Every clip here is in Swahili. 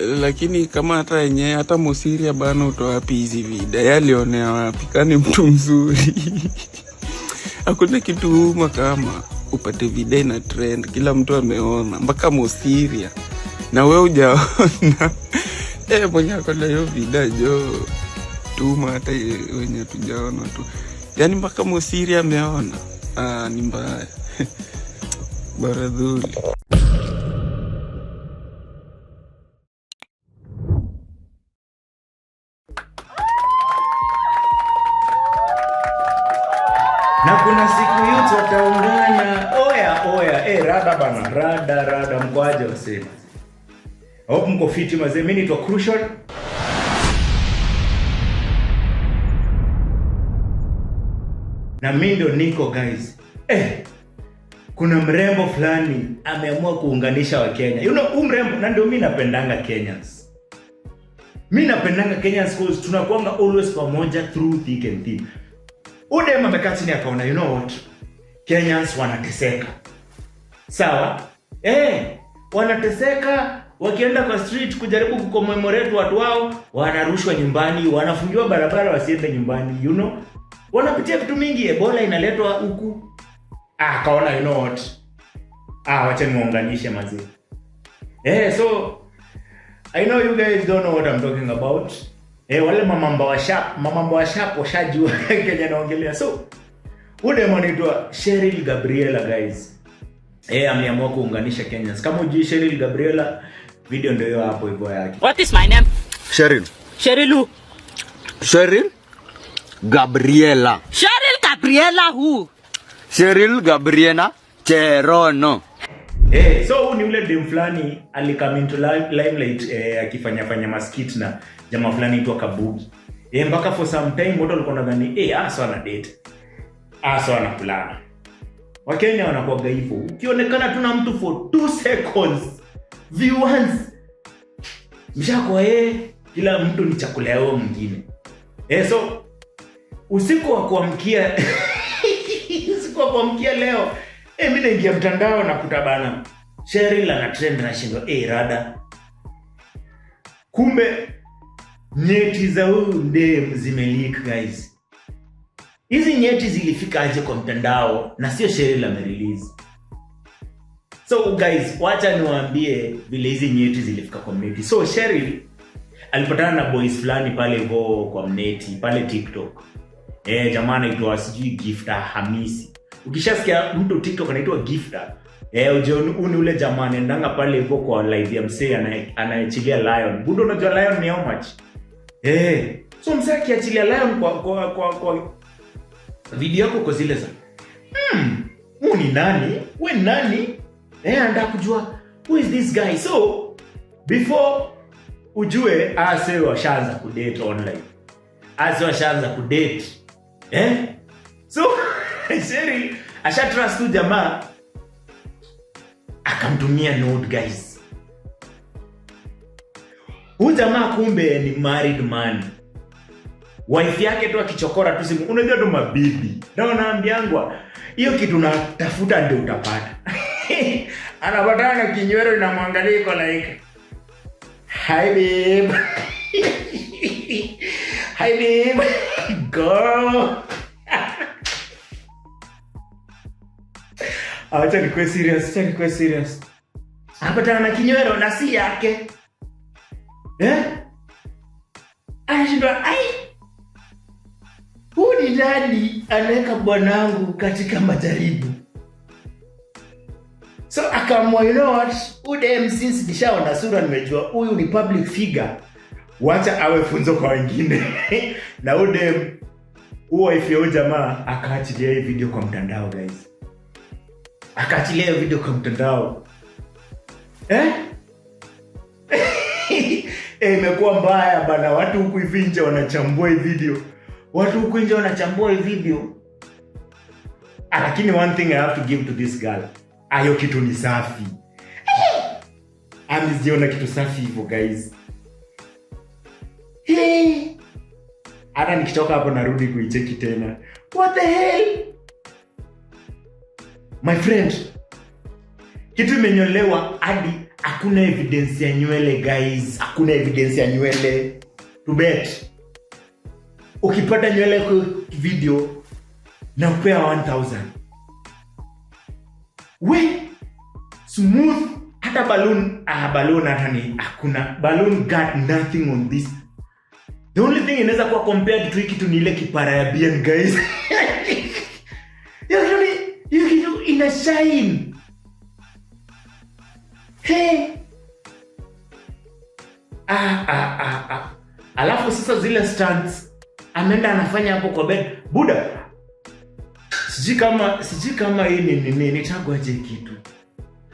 Lakini kama hata yenyewe hata Mosiria bana utoa wapi hizi video? Yalionea wapi? Kani mtu mzuri. Hakuna kitu kama upate video na trend kila mtu ameona mpaka Mosiria na wewe hujaona. Mwenye akona hiyo video jo tuma hata wenye tujaona tu. Yaani mpaka Mosiria ameona. Ni mbaya. Baradhuli. Na kuna siku yote wataungana. Oya, rada bana, rada mkwaje wasema. Hope mko fiti mazee. Mimi naitwa Crucial. Na mimi ndo niko guys. Kuna mrembo fulani ameamua kuunganisha wa Kenya. You know, mrembo na ndio mimi napendanga Kenyans. Mimi napendanga Kenyans because tunakuanga always pamoja through thick and thin. Udema amekaa chini akaona, you know what? Kenyans wanateseka. Sawa? Wanateseka, wakienda kwa street kujaribu kucommemorate watu wao, wanarushwa nyumbani, wanafungiwa barabara wasiende nyumbani, you know? Wanapitia vitu mingi, Ebola inaletwa huku. Kaona, you know what? Wacha niunganishe mazee. So I know you guys don't know what I'm talking about. Wale mamamba wa sharp washajua Kenya naongelea. So udemo anaitwa Cheryl Gabriela guys. Ameamua kuunganisha Kenyans. Kama hujui Cheryl Gabriela, video ndio hapo hivyo yake. What is my name? Cheryl. Cheryl who? Cheryl Gabriela. Cheryl Gabriela who? Cheryl Gabriela Cherono. So ni ule dem fulani alikam into limelight akifanya maskit na jamaa fulani itwa Kabugi. Mpaka for some time watu walikuwa nadhani aso ana date. Aso ana plan. Wakenya wanakuwa hivyo. Ukionekana tuna mtu for 2 seconds viewers mshako kila mtu ni chakula yao mwingine. So usiku wa kuamkia leo mimi naingia mtandao na kutabana Cheryl ana trend na shindo rada. Kumbe nyeti za huyu dem zimeleak guys. Hizi nyeti zilifika aje kwa mtandao na sio Cheryl amerelease. So guys, wacha niwaambie vile hizi nyeti zilifika kwa mneti. So Cheryl alipatana na boys fulani pale hivyo kwa mneti, pale TikTok. Jamaa anaitwa sijui Gifter Hamisi. Ukishasikia mtu TikTok anaitwa Gifter, uni ule jamaa anaendanga pale hivyo kwa live ya msee anayechilia Lion. Budo unajua Lion ni how much? So msee akiachilia Lion kwa video yako kwa zile za huyu ni nani? Wewe nani? Anataka kujua who is this guy. So before ujue ase washaanza kudate online. Ase washaanza kudate. So Cheryl asha trust tu jamaa akamtumia note guys. Huyu jamaa kumbe ni married man. Wife yake tu akichokora tu simu. Unajua ndo mabibi. Na unaambiangwa hiyo kitu unatafuta ndio utapata. Anapatana na kinywero inamwangalia iko like, hi babe. Hi babe. Girl. Acha nikuwe serious. Anapatana na kinywero na si yake. Anashindwa huyu ni nani anaweka bwanangu katika majaribu. So akaamua, you know what, udem since nishaona sura nimejua huyu ni public figure, wacha awe funzo kwa wengine. Na udem wife ya jamaa akaachilia hii video kwa mtandao guys. Akaachilia video kwa mtandao. Imekuwa mbaya bana, watu huku hivi nje wanachambua hii video. Lakini one thing I have to give to this girl. Ayo kitu ni safi. Amiziona kitu safi hivyo guys. Hata nikitoka hapo narudi kuicheki tena. What the hell? My friend. Kitu imenyolewa hadi hakuna evidence ya nywele guys, hakuna evidence ya nywele. To bet ukipata nywele kwa video na kupea 1000. We smooth hata balloon hata ni hakuna balloon got nothing on this. The only thing inaweza kuwa compared to kitu ni ile kipara ya bien guys. You kitu ina shine. Hey. Alafu sasa zile stunts ameenda anafanya hapo kwa bed. Buda. Sijui kama hii ni nitagwaje kitu.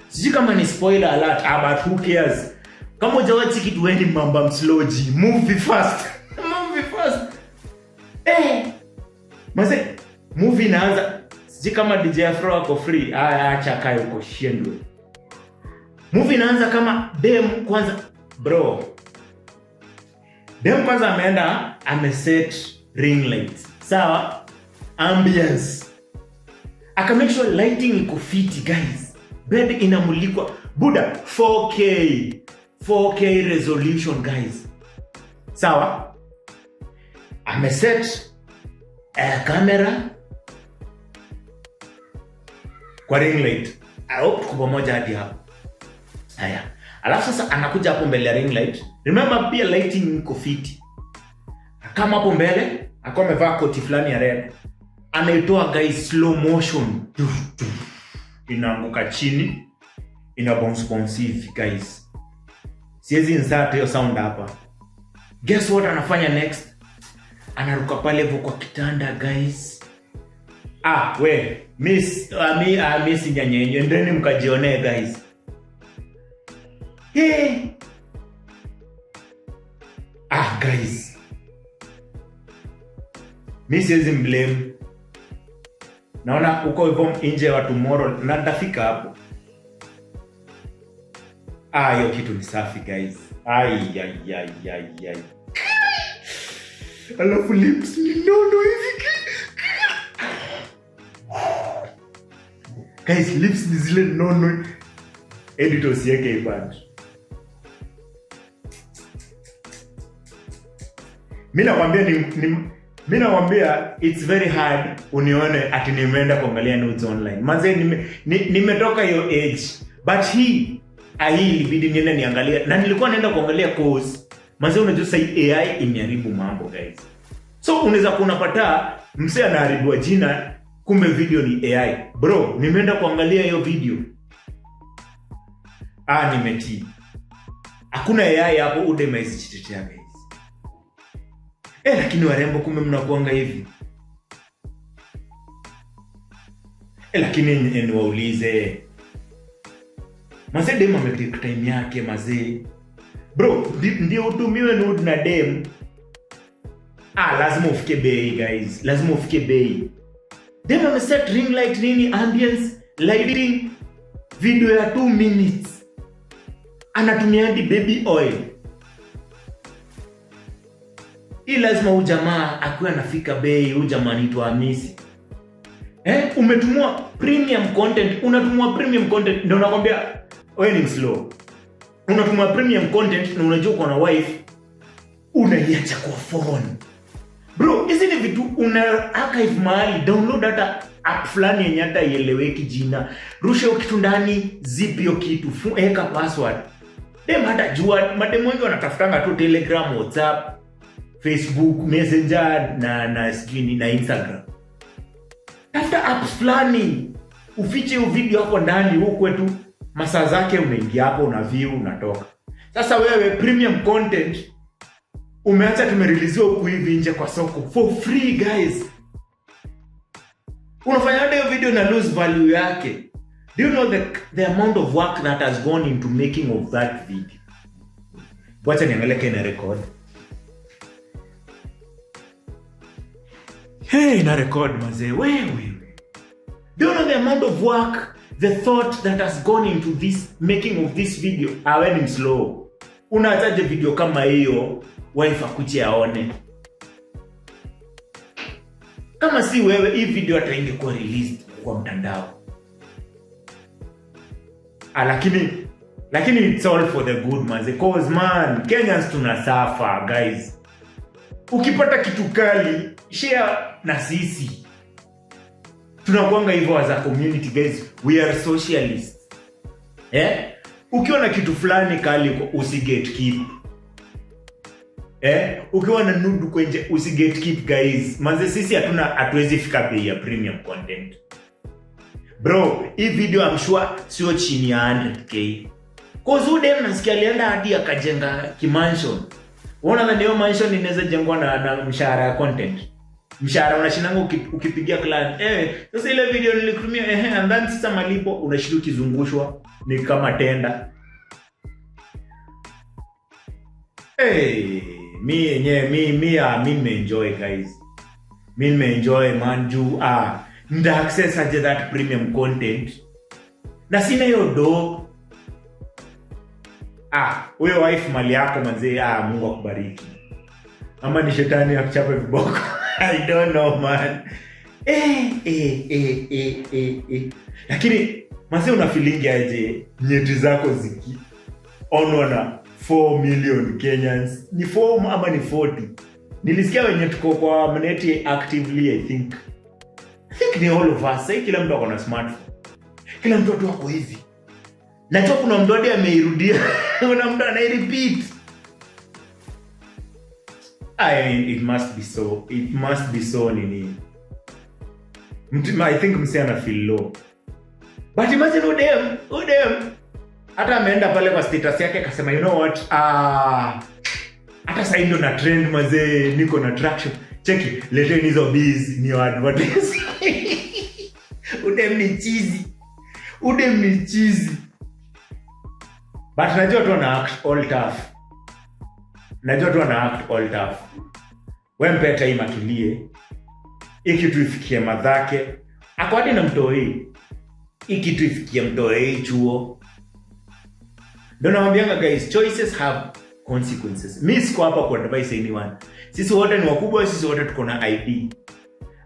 Sijui kama ni spoiler alert, but who cares? Kama hujawachi kitu wewe ni mamba msloji, move fast. Move fast. Mase movie inaanza. Sijui kama DJ Afro ako free. Acha kae uko shendo. Movie inaanza kama dem kwanza bro. Dem kwanza ameenda ameset ring lights. Sawa? Ambience. Aka make sure lighting iko fiti guys. Bed inamulikwa. Buda 4K resolution guys. Sawa? Ameset camera kwa ring light. I hope tuko pamoja hadi hapo. Haya. Alafu sasa anakuja hapo mbele ya ring light. Remember pia lighting iko fiti. Kama hapo mbele, akawa amevaa koti fulani ya red. Anaitoa guys slow motion. Inaanguka chini. Ina bounce hivi guys. Siwezi insert hiyo sound hapa. Guess what anafanya next? Anaruka pale hivyo kwa kitanda guys. Miss nyanyenye ndeni mkajione guys. Hey. Guys. Miss siwezi blame. Naona uko hivyo nje wa tomorrow na nitafika hapo. Hiyo kitu ni safi guys. Alafu lips ni nono hivi. Guys, lips ni zile nono. Editors yake ibad. Mimi nakwambia it's very hard unione ati nimeenda kuangalia nudes online. Manze nimetoka hiyo age. But hii ilibidi niende niangalia na nilikuwa naenda kuangalia course. Manze unajua sasa AI imeharibu mambo guys. So unaweza kunapata msee anaharibiwa jina kumbe video ni AI. Bro, nimeenda kuangalia hiyo video. Nimetii. Hakuna AI hapo udemaizi chitetea guys. Lakini warembo kumbe mnakuanga hivi. Lakini niwaulize. Mazee dem ametake time yake mazee. Bro, ndio utumiwe nude na dem. Lazima ufike bei guys. Lazima ufike bei. Dem ameset ring light nini, ambience, lighting, video ya 2 minutes. Anatumia hadi baby oil. Lazima ujamaa akuwe anafika bei, ujamaa anaitwa Hamisi. Umetumwa premium content, unatumwa premium content ndio nakwambia wewe ni slow. Unatumwa premium content na unajua uko na wife, unaiacha kwa phone. Bro, hizi ni vitu una archive mahali, download hata app fulani yenye hata ieleweki jina. Rusha kitu ndani, zip hiyo kitu, weka password. Dem hata jua, mademo wengi wanatafutanga tu Telegram, WhatsApp, Facebook, Messenger na sijui na Instagram. Tafuta apps fulani, ufiche hiyo video hapo ndani, huko tu masaa zake umeingia hapo, una view, unatoka. Sasa wewe premium content umeacha tumerelease huko hivi nje kwa soko for free guys. Unafanya hiyo video na lose value yake. Do you know the amount of work that has gone into making of that video? Wacha niangalie kena record. Na record mazee. Wewe. Do you know the amount of work, the thought that has gone into this making of this video? When in slow. Unaachaje video kama hiyo wife akuje aone? Kama si wewe hii video hata ingekuwa released kwa mtandao. Lakini Lakini it's all for the good manze, cause man Kenyans tunasuffer guys. Ukipata kitu kali share na sisi. Tunakuanga hivyo as a community guys, we are socialists. Ukiwa na kitu fulani kali usigatekeep. Ukiwa na nudu kwenye usigatekeep guys. Manze sisi hatuwezi fika bei ya premium content. Bro, hii video I'm sure sio chini ya 100k. Cause udem nasikia alienda hadi akajenga kimansion. Unaona na hiyo mansion inaweza jengwa na mshahara ya content. Mshahara unashinanga ukipigia client. Sasa ile video nilikutumia and then sasa malipo unashinda ukizungushwa ni kama tenda. Me enjoy guys. Me enjoy manju nda access aje that premium content. Na sina hiyo do. Wewe wife mali yako manze, Mungu akubariki. Ama ni shetani akuchape viboko. I don't know man. Lakini manze una feeling aje nyeti zako ziki onwa na 4 million Kenyans? Ni 4 ama ni 40? Nilisikia wenye tuko kwa mneti actively I think ni all of us. Sai kila mtu ako na smartphone. Kila mtu wako hivi. Najua kuna mtu hadi ameirudia. Kuna mtu anairepeat. It must be so nini. I think msee ana feel low. But imagine udem. Hata ameenda pale kwa status yake akasema you know what? Hata sasa ndio na trend mazee, niko na traction. Cheki, leteni hizo bees ni advertise. Udem ni cheesy. But najua tu ana act all tough. Wewe mpeta hii matulie. Iki tu ifikie madhake. Akwadi na mtoi. Iki tu ifikie mtoi chuo. Ndio nawaambianga guys, choices have consequences. Mimi siko hapa ku advise anyone. Sisi wote ni wakubwa, sisi wote tuko na ID.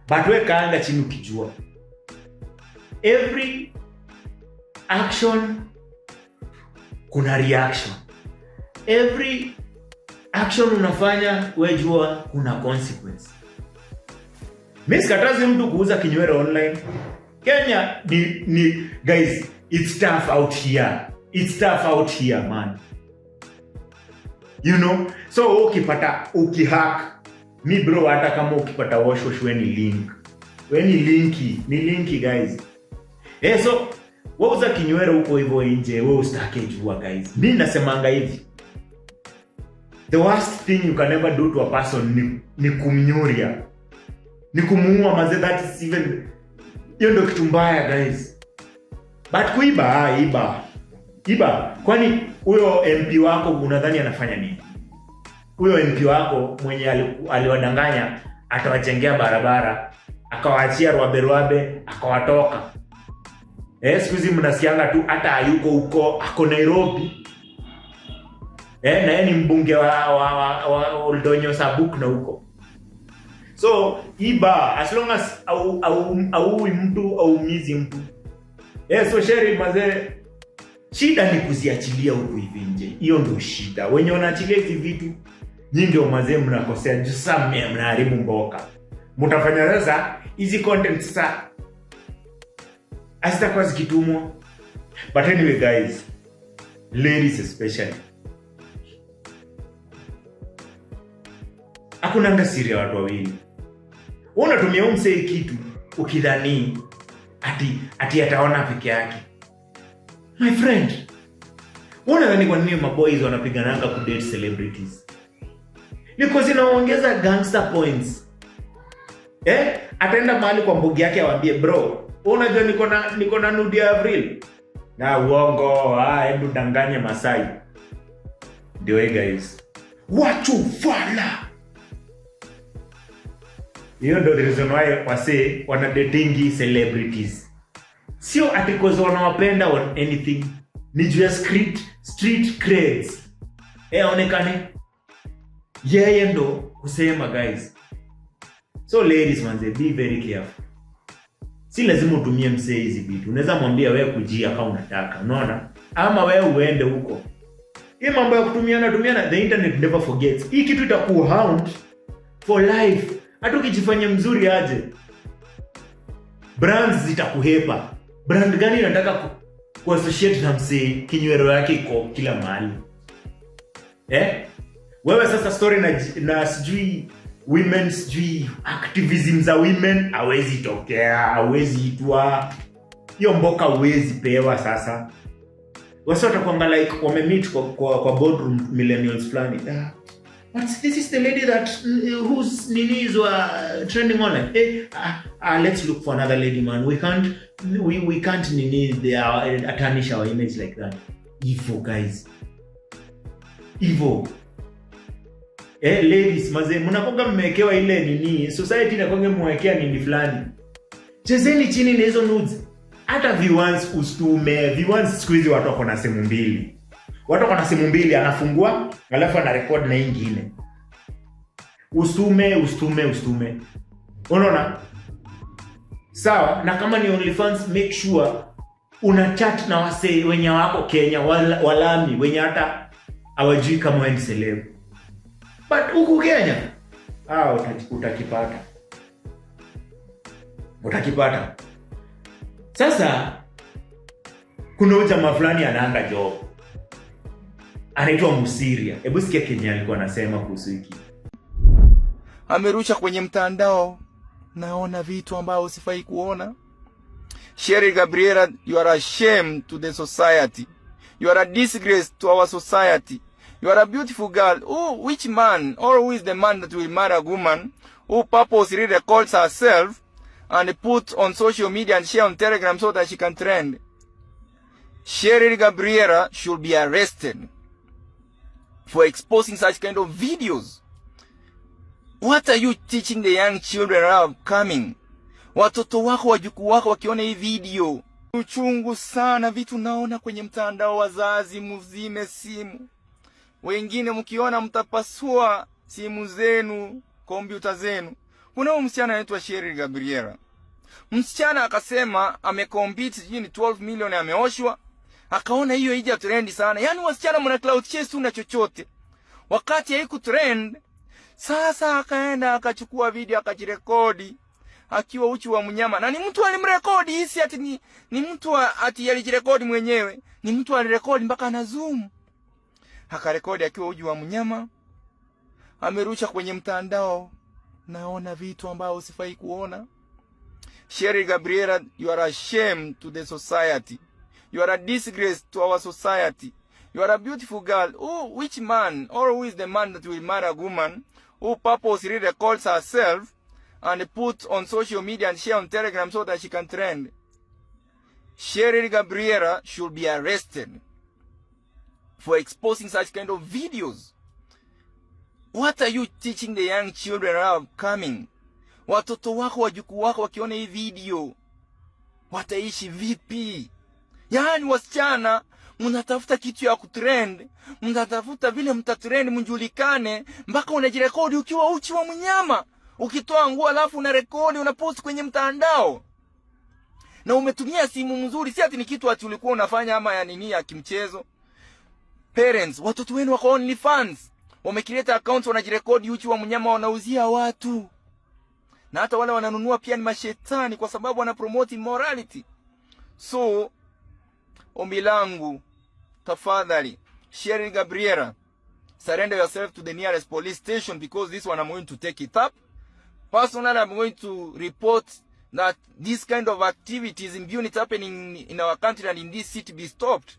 But wewe kaanga chini ukijua. Every action kuna reaction. Every action unafanya wewe jua kuna consequence. Mimi sikatazi mtu kuuza kinywero online. Kenya ni guys, it's tough out here man. You know, so ukihack mi bro, hata kama ukipata wash we ni linki guys. So wewe uza kinywero huko hivyo nje, wewe usitake jua guys. Mimi nasemanga hivi, the worst thing you can ever do to a person ni kumnyuria, ni kumuua maze. That is even, hiyo ndio kitu mbaya guys. But kuiba kwani huyo MP wako unadhani anafanya nini? Huyo MP wako mwenye aliwadanganya atawajengea barabara, akawaachia rwabe akawatoka. Siku hizi mnasikianga tu hata hayuko huko, ako Nairobi. Na yeye ni mbunge wa Oldonyo Sabuk na huko. So iba as long as au mtu au mizi mtu. So sheri mazee, shida ni kuziachilia huko hivi nje. Hiyo ndio shida. Wenye wanaachilia hizi vitu, nyinyi ndio mazee mnakosea. Just mnaharibu mboka. Mtafanya sasa hizi content sasa asitakuwa zikitumwa. But anyway guys, ladies especially, hakuna ngasiri ya watu wawili. Unatumia umsei kitu ukidhani ati ataona peke yake. My friend, unadhani kwa nini maboys wanapigananga ku date celebrities? Because zinaongeza gangster points. Ataenda mahali kwa mbugi yake awaambie bro, unajua niko na nude ya Avril. Na uongo, hebu danganye Masai. Ndio guys. Wachu fala. Hiyo ndio reason why wase wana datingi celebrities. Sio ati cause wanawapenda on anything. Ni juu ya street creds. Aonekane yeye ndo kusema guys. So ladies manze, be very careful. Si lazima utumie msee hizi vitu. Unaweza mwambia wewe kujia kama unataka. Unaona? ama wewe uende huko. Hii mambo ya kutumiana, the internet never forgets. Hii kitu itakuhound for life. Hata ukijifanya mzuri aje, brands zitakuhepa. Brand gani inataka kuassociate na msee kinywero yake iko kila mahali? Wewe sasa story na sijui women, sijui activism za women hawezi tokea, hawezi itwa. Hiyo mboka hawezi pewa sasa. Wasa watakuanga like wamemeet kwa boardroom millennials fulani. This is the lady that whose ninis were trending online. Let's look for another lady, man. We can't nini tarnish our image like that. Evil, guys. Evil. Ladies, maze, mnakonga mmewekewa ile nini, society inakonga mwekea nini fulani. Chezeni chini na hizo nudes. Hata viewers ustume, viewers siku hizi watu wako na simu mbili. Watu wako na simu mbili, anafungua, alafu ana record na nyingine. Ustume. Unaona? Sawa, na kama ni OnlyFans, make sure una chat na wase wenye wako Kenya, walami, wenye hata hawajui kama wewe ni celeb. But huku Kenya, utakipata. Sasa kuna jamaa fulani anaanga job. Anaitwa Musiria. Hebu sikia Kenya alikuwa anasema kuhusu hiki. Amerusha kwenye mtandao, naona vitu ambao usifai kuona. Cheryl Gabriela, you are a shame to the society. You are a disgrace to our society. You are a beautiful girl. Which man or who is the man that will marry a woman who purposely records herself and put on social media and share on Telegram so that she can trend? Cheryl Gabriela should be arrested for exposing such kind of videos. What are you teaching the young children are upcoming? Watoto wako, wajukuu wako wakiona hii video. Uchungu sana vitu naona kwenye mtandao. Wazazi muzime simu. Wengine mkiona mtapasua simu zenu, kompyuta zenu. Kuna msichana anaitwa Cheryl Gabriela. Msichana akasema amecompete ni 12 million ameoshwa. Akaona hiyo ija trend sana. Yaani wasichana mna cloud chase una chochote. Wakati haiku trend, sasa akaenda akachukua video akajirekodi akiwa uchi wa mnyama. Na ni mtu alimrekodi, hisi ati ni mtu ati alijirekodi mwenyewe. Ni mtu alirekodi mpaka na zoom. Akarekodi akiwa uchi wa mnyama. Amerusha kwenye mtandao. Naona vitu ambao usifai kuona. Cheryl Gabriela, you are a shame to the society. You are a disgrace to our society. You are a beautiful girl. Which man or who is the man that will marry a woman who purposely records herself and put on social media and share on Telegram so that she can trend? Cheryl Gabriela should be arrested for exposing such kind of videos. What are you teaching the young children are upcoming? Watoto wako, wajukuu wako wakiona hii video wataishi vipi? Yaani wasichana mnatafuta kitu ya kutrend, mnatafuta vile mtatrend mjulikane, mpaka unajirekodi ukiwa uchi wa mnyama, ukitoa nguo alafu unarekodi unapost kwenye mtandao. Na umetumia simu mzuri, si ati ni kitu ati ulikuwa unafanya ama ya nini ya kimchezo. Parents, watoto wenu wako OnlyFans, wamekileta accounts wanajirekodi uchi wa mnyama wanauzia watu. Na hata wale wananunua pia ni mashetani kwa sababu wana promote immorality. So ombi langu, tafadhali, Cheryl Gabriela, surrender yourself to the nearest police station, because this one I'm going to take it up. Personally, I'm going to report that this kind of activities, impunity happening in our country and in this city be stopped.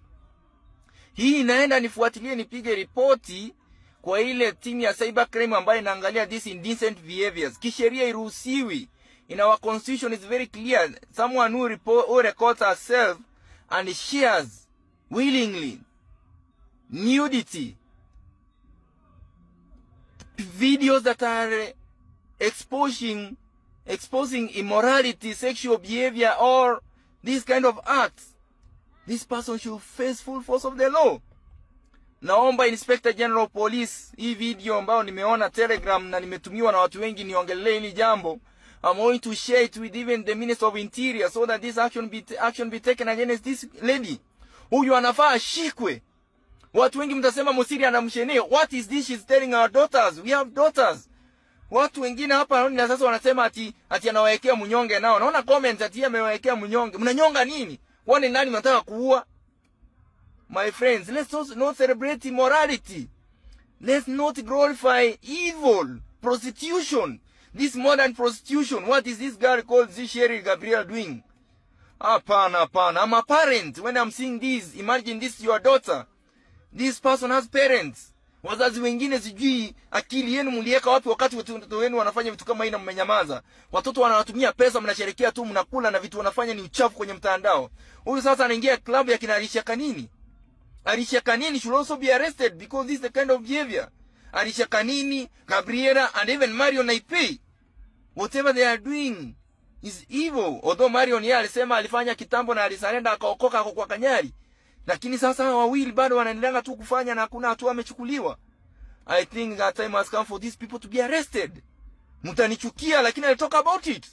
Hii inaenda nifuatilie nipige ripoti kwa ile timu ya cybercrime ambayo inaangalia this indecent behaviors. Kisheria iruhusiwi. In our constitution is very clear. Someone who records herself and shares willingly nudity, videos that are exposing immorality, sexual behavior, or this kind of acts, this person should face full force of the law. Naomba Inspector General Police, hii video ambayo nimeona Telegram na nimetumiwa na watu wengi niongelee hili jambo, I'm going to share it with even the Minister of Interior so that this action be taken against this lady Huyu anafaa ashikwe. Watu wengi mtasema Musiri anamshenea. What is this she's telling our daughters? We have daughters. Watu wengine hapa na sasa wanasema ati anawaekea mnyonge nao. Naona comment ati amewaekea mnyonge. Mnanyonga nini? Kwani nani mnataka kuua? My friends, let's not celebrate immorality. Let's not glorify evil, prostitution. This modern prostitution. What is this girl called Cheryl Gabriel doing? Hapana. I'm a parent. When I'm seeing this, imagine this your daughter. This person has parents. Wazazi wengine sijui akili yenu mlieka wapi wakati watoto wenu wanafanya vitu kama hivi na mmenyamaza. Watoto wanawatumia pesa, mnasherekea tu, mnakula na vitu wanafanya ni uchafu kwenye mtandao. Huyu sasa anaingia club ya kina Alicia Kanini. Alicia Kanini should also be arrested because this is the kind of behavior. Alicia Kanini, Gabriela, and even Marion Naipei. Whatever they are doing is evil. Although Marion yeye alisema alifanya kitambo na alisarenda akaokoka kwa Kanyari. Lakini sasa wawili bado wanaendelea tu kufanya na hakuna hatua amechukuliwa. I think that time has come for these people to be arrested. Mtanichukia lakini I'll talk about it.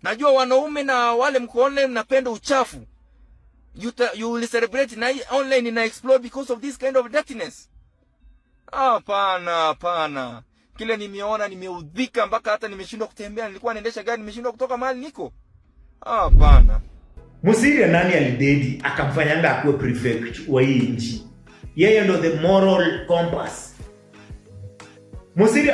Najua wanaume na wale mko online mnapenda uchafu. You will celebrate na online na explode because of this kind of dirtiness. Hapana. Kile nimeona nimeudhika mpaka hata nimeshindwa kutembea. Nilikuwa naendesha gari nimeshindwa kutoka mahali niko. Hapana. Musiri nani alidedi akamfanyanga akuwe prefect wa hii nchi? Yeye ndo the moral compass. Musiri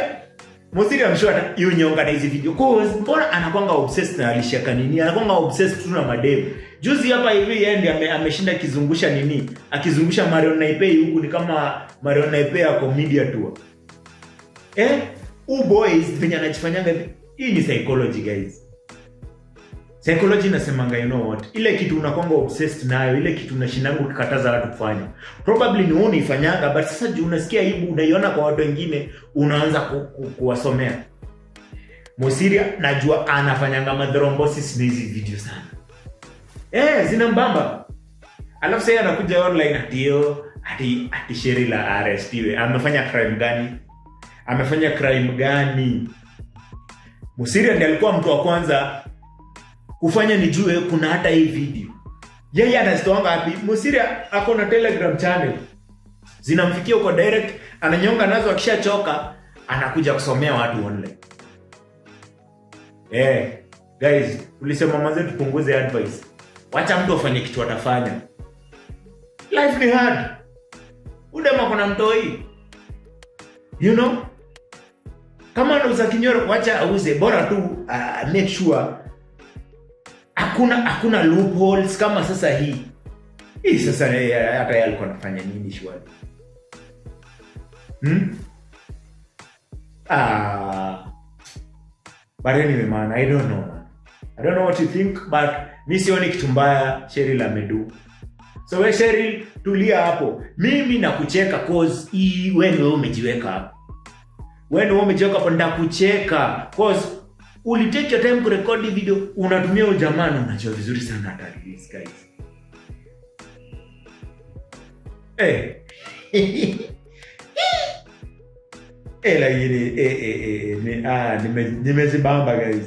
I'm sure you nyonga na hizi video. Cause mbona anakuanga obsessed na Alicia Kanini? Anakuanga obsessed tu na madem. Juzi hapa hivi yeye ndiye ameshinda kizungusha nini? Akizungusha Marion Naipei huku ni kama Marion Naipei ako media tour. Boys venye anajifanyanga hivi. Hii ni psychology guys. Psychology inasemanga you know what? Ile kitu unakonga obsessed nayo, ile kitu unashindangu ukikataza watu kufanya. Probably ni wewe unaifanyanga but sasa juu unasikia aibu unaiona kwa watu wengine unaanza kuwasomea. Musiri najua anafanyanga madrombosis na hizi video sana. Zina mbamba. Alafu sasa anakuja online ati Cheryl arrestiwe. Amefanya crime gani? Musiri ndiye alikuwa mtu wa kwanza kufanya nijue kuna hata hii video. Yeye anasitoanga wapi? Musiri ako na Telegram channel. Zinamfikia huko direct, ananyonga nazo akishachoka, anakuja kusomea watu online. Guys, tulisema manze tupunguze advice. Wacha mtu afanye kitu atafanya. Life ni hard. Udema kuna mtoi. You know? Kama unauza kinyoro, wacha auze, bora tu make sure hakuna loopholes kama sasa hii. Sasa hata yeye alikuwa anafanya nini shwari? But anyway man, I don't know what you think, but mimi sioni kitu mbaya Cheryl amedu. So we Cheryl tulia hapo. Mimi nakucheka cause wewe umejiweka hapo. Wewe umejiweka hapo ndakucheka cause ulitake your time kurekodi video, unatumia ujamani, unajua vizuri sana hata release guys. Nimezibamba guys.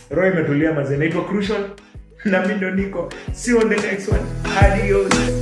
Roy imetulia mazee, naitwa Crucial na mimi ndo niko. See you on the next one. Adios.